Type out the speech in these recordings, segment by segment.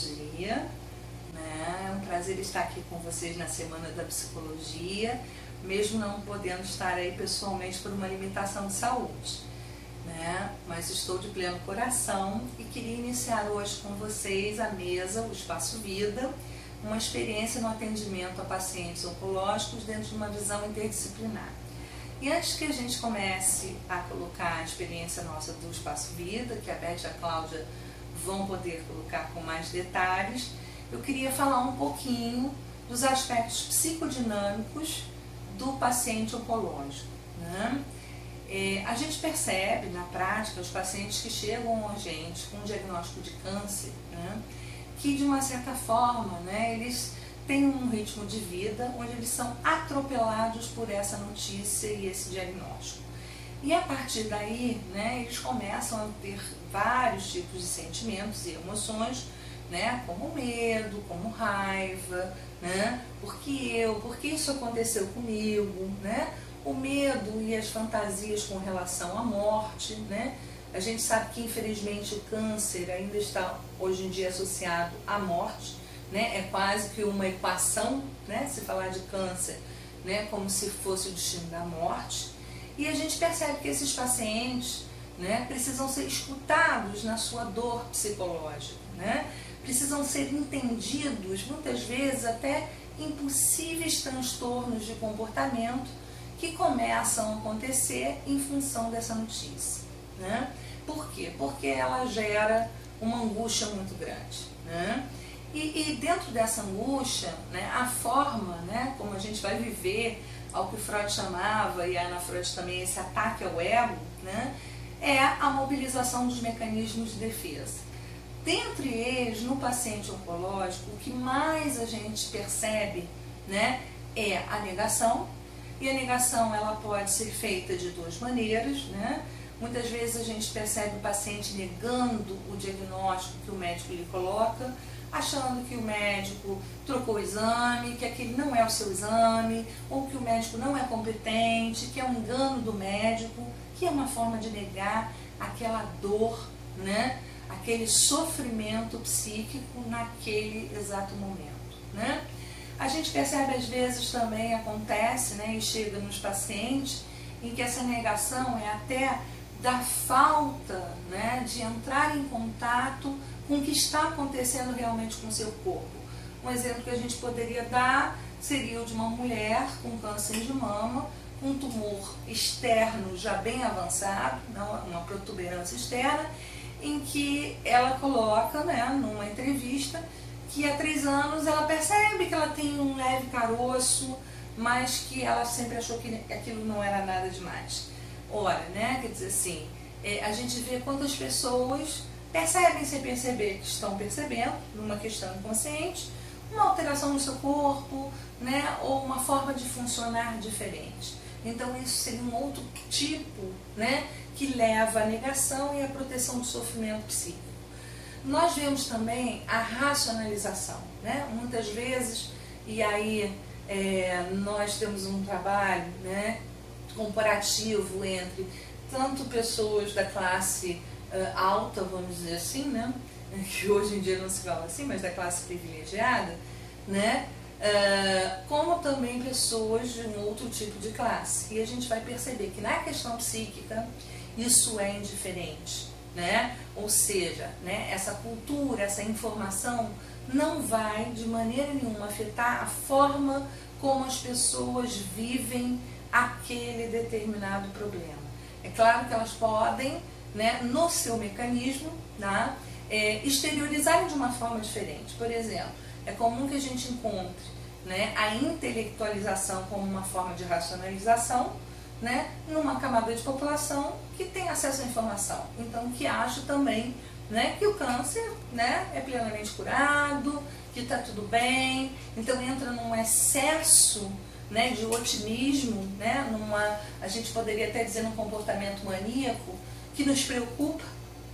dia, né? É um prazer estar aqui com vocês na Semana da Psicologia, mesmo não podendo estar aí pessoalmente por uma limitação de saúde, né? Mas estou de pleno coração e queria iniciar hoje com vocês a mesa, o Espaço Vida, uma experiência no atendimento a pacientes oncológicos dentro de uma visão interdisciplinar. E antes que a gente comece a colocar a experiência nossa do Espaço Vida, que a Beth e a Cláudia vão poder colocar com mais detalhes, eu queria falar um pouquinho dos aspectos psicodinâmicos do paciente oncológico, né? A gente percebe na prática os pacientes que chegam a gente com um diagnóstico de câncer, né, que de uma certa forma, né, eles têm um ritmo de vida onde eles são atropelados por essa notícia e esse diagnóstico. E a partir daí, né, eles começam a ter vários tipos de sentimentos e emoções, né, como medo, como raiva, né, por que isso aconteceu comigo, né, o medo e as fantasias com relação à morte, né. A gente sabe que infelizmente o câncer ainda está hoje em dia associado à morte, né, é quase que uma equação, né, se falar de câncer, né, como se fosse o destino da morte. E a gente percebe que esses pacientes, né, precisam ser escutados na sua dor psicológica, né, precisam ser entendidos, muitas vezes até impossíveis transtornos de comportamento que começam a acontecer em função dessa notícia, né? Por quê? Porque ela gera uma angústia muito grande, né? E dentro dessa angústia, né, a forma, né, como a gente vai viver ao que Freud chamava, e a Ana Freud também, esse ataque ao ego, né, é a mobilização dos mecanismos de defesa. Dentre eles, no paciente oncológico, o que mais a gente percebe, né, é a negação. E a negação ela pode ser feita de duas maneiras, né? Muitas vezes a gente percebe o paciente negando o diagnóstico que o médico lhe coloca, achando que o médico trocou o exame, que aquele não é o seu exame, ou que o médico não é competente, que é um engano do médico, que é uma forma de negar aquela dor, né? Aquele sofrimento psíquico naquele exato momento, né? A gente percebe às vezes também acontece, né, e chega nos pacientes, em que essa negação é até da falta, né, de entrar em contato com o que está acontecendo realmente com o seu corpo. Um exemplo que a gente poderia dar seria o de uma mulher com câncer de mama, com um tumor externo já bem avançado, uma protuberância externa, em que ela coloca, né, numa entrevista, que há 3 anos ela percebe que ela tem um leve caroço, mas que ela sempre achou que aquilo não era nada demais. Ora, né, quer dizer assim, a gente vê quantas pessoas percebem sem perceber que estão percebendo, numa questão inconsciente, uma alteração no seu corpo, né, ou uma forma de funcionar diferente. Então isso seria um outro tipo, né, que leva à negação e à proteção do sofrimento psíquico. Nós vemos também a racionalização, né? Muitas vezes, e aí nós temos um trabalho, né, comparativo entre tanto pessoas da classe alta, vamos dizer assim, né, que hoje em dia não se fala assim, mas da classe privilegiada, né, como também pessoas de um outro tipo de classe. E a gente vai perceber que na questão psíquica isso é indiferente, né? Ou seja, né, essa cultura, essa informação não vai de maneira nenhuma afetar a forma como as pessoas vivem aquele determinado problema. É claro que elas podem, né, no seu mecanismo, né, exteriorizarem de uma forma diferente. Por exemplo, é comum que a gente encontre, né, a intelectualização como uma forma de racionalização, né, numa camada de população que tem acesso à informação, então que acha também, né, que o câncer, né, é plenamente curado, que está tudo bem, então entra num excesso, né, de otimismo, né, a gente poderia até dizer num comportamento maníaco que nos preocupa,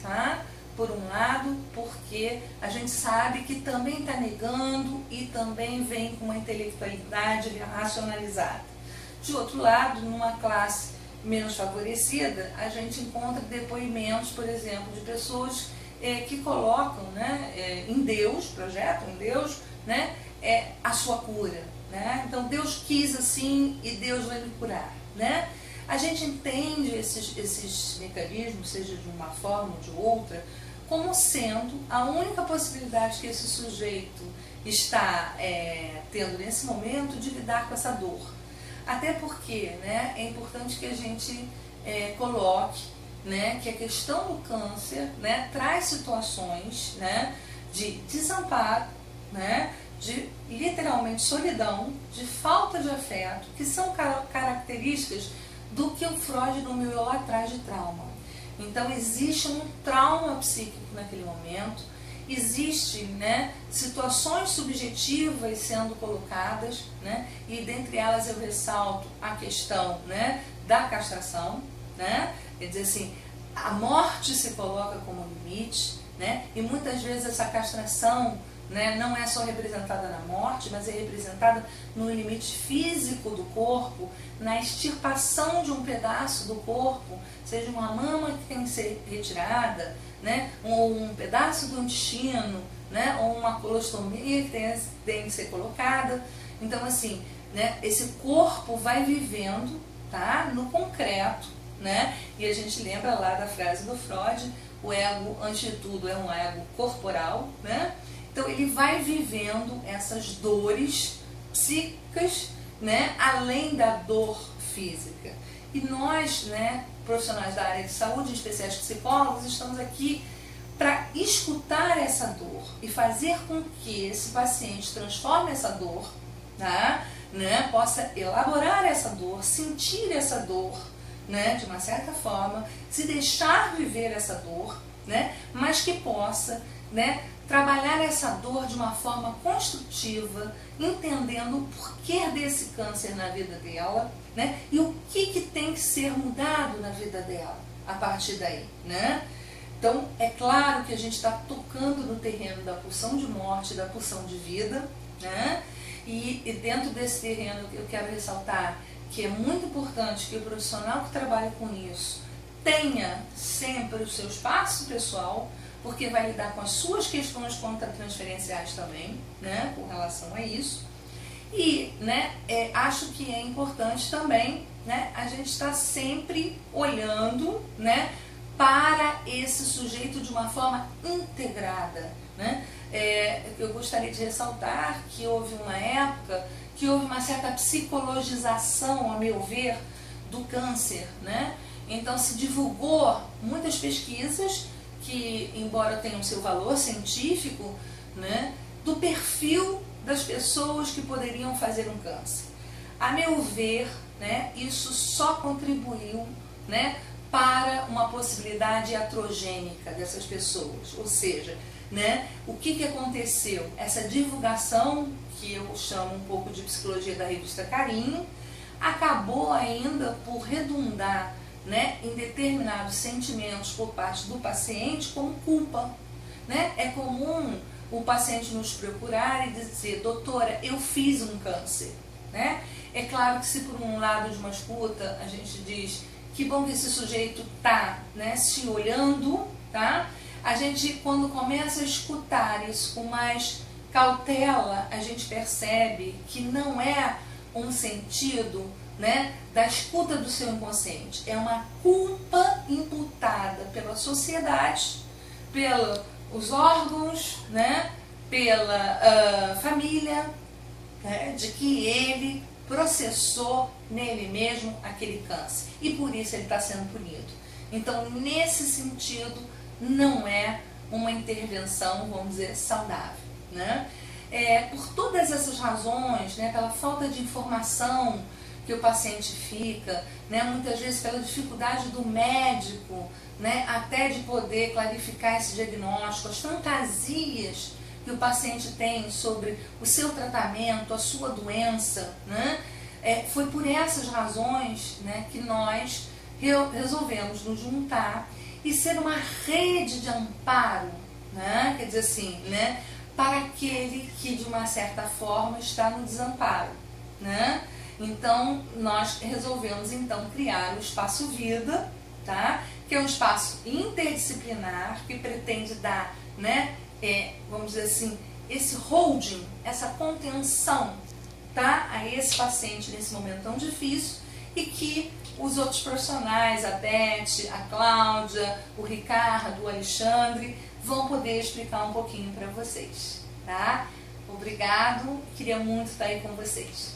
tá? Por um lado, porque a gente sabe que também está negando e também vem com uma intelectualidade racionalizada. De outro lado, numa classe menos favorecida, a gente encontra depoimentos, por exemplo, de pessoas que colocam, né, em Deus, projetam em Deus, né, a sua cura, né? Então Deus quis assim e Deus vai me curar, né? A gente entende esses mecanismos, seja de uma forma ou de outra, como sendo a única possibilidade que esse sujeito está tendo nesse momento de lidar com essa dor. Até porque, né, é importante que a gente coloque, né, que a questão do câncer, né, traz situações, né, de desamparo, né, de literalmente solidão, de falta de afeto, que são características do que o Freud nomeou lá atrás de trauma. Então existe um trauma psíquico naquele momento, existe, né, situações subjetivas sendo colocadas, né, e dentre elas eu ressalto a questão, né, da castração, né, quer dizer assim, a morte se coloca como limite, né, e muitas vezes essa castração, né, não é só representada na morte, mas é representada no limite físico do corpo, na extirpação de um pedaço do corpo, seja uma mama que tem que ser retirada, né, ou um pedaço do intestino, né, ou uma colostomia que tem que ser colocada. Então, assim, né, esse corpo vai vivendo, tá, no concreto, né, e a gente lembra lá da frase do Freud, o ego, antes de tudo, é um ego corporal, né? Então ele vai vivendo essas dores psíquicas, né, além da dor física. E nós, né, profissionais da área de saúde, especiais psicólogos, estamos aqui para escutar essa dor e fazer com que esse paciente transforme essa dor, tá, né, possa elaborar essa dor, sentir essa dor, né, de uma certa forma, se deixar viver essa dor, né, mas que possa, né, trabalhar essa dor de uma forma construtiva, entendendo o porquê desse câncer na vida dela, né? E o que tem que ser mudado na vida dela a partir daí, né? Então, é claro que a gente está tocando no terreno da pulsão de morte, da pulsão de vida, né? E dentro desse terreno eu quero ressaltar que é muito importante que o profissional que trabalha com isso tenha sempre o seu espaço pessoal, porque vai lidar com as suas questões contratransferenciais também, né, com relação a isso. E, né, acho que é importante também, né, a gente estar sempre olhando, né, para esse sujeito de uma forma integrada, né. Eu gostaria de ressaltar que houve uma época que houve uma certa psicologização, a meu ver, do câncer, né. Então se divulgou muitas pesquisas que, embora tenham seu valor científico, né, do perfil das pessoas que poderiam fazer um câncer. A meu ver, né, isso só contribuiu, né, para uma possibilidade iatrogênica dessas pessoas. Ou seja, né, o que aconteceu? Essa divulgação, que eu chamo um pouco de psicologia da revista Carinho, acabou ainda por redundar, né, em determinados sentimentos por parte do paciente como culpa, né? É comum o paciente nos procurar e dizer: doutora, eu fiz um câncer, né? É claro que se por um lado de uma escuta a gente diz que bom que esse sujeito está, né, se olhando, tá? A gente, quando começa a escutar isso com mais cautela, a gente percebe que não é um sentido, né, da escuta do seu inconsciente. É uma culpa imputada pela sociedade, pelos órgãos, né, pela família, né, de que ele processou nele mesmo aquele câncer. E por isso ele está sendo punido. Então, nesse sentido, não é uma intervenção, vamos dizer, saudável, né? Por todas essas razões, né, pela falta de informação que o paciente fica, né, muitas vezes pela dificuldade do médico, né, até de poder clarificar esse diagnóstico, as fantasias que o paciente tem sobre o seu tratamento, a sua doença, né, foi por essas razões, né, que nós resolvemos nos juntar e ser uma rede de amparo, né, quer dizer assim, né, para aquele que de uma certa forma está no desamparo, né? Então nós resolvemos então criar o Espaço Vida, tá? que é um espaço interdisciplinar que pretende dar, né, vamos dizer assim, esse holding, essa contenção, tá, a esse paciente nesse momento tão difícil, e que os outros profissionais, a Beth, a Cláudia, o Ricardo, o Alexandre, vão poder explicar um pouquinho para vocês, tá? Obrigado, queria muito estar aí com vocês.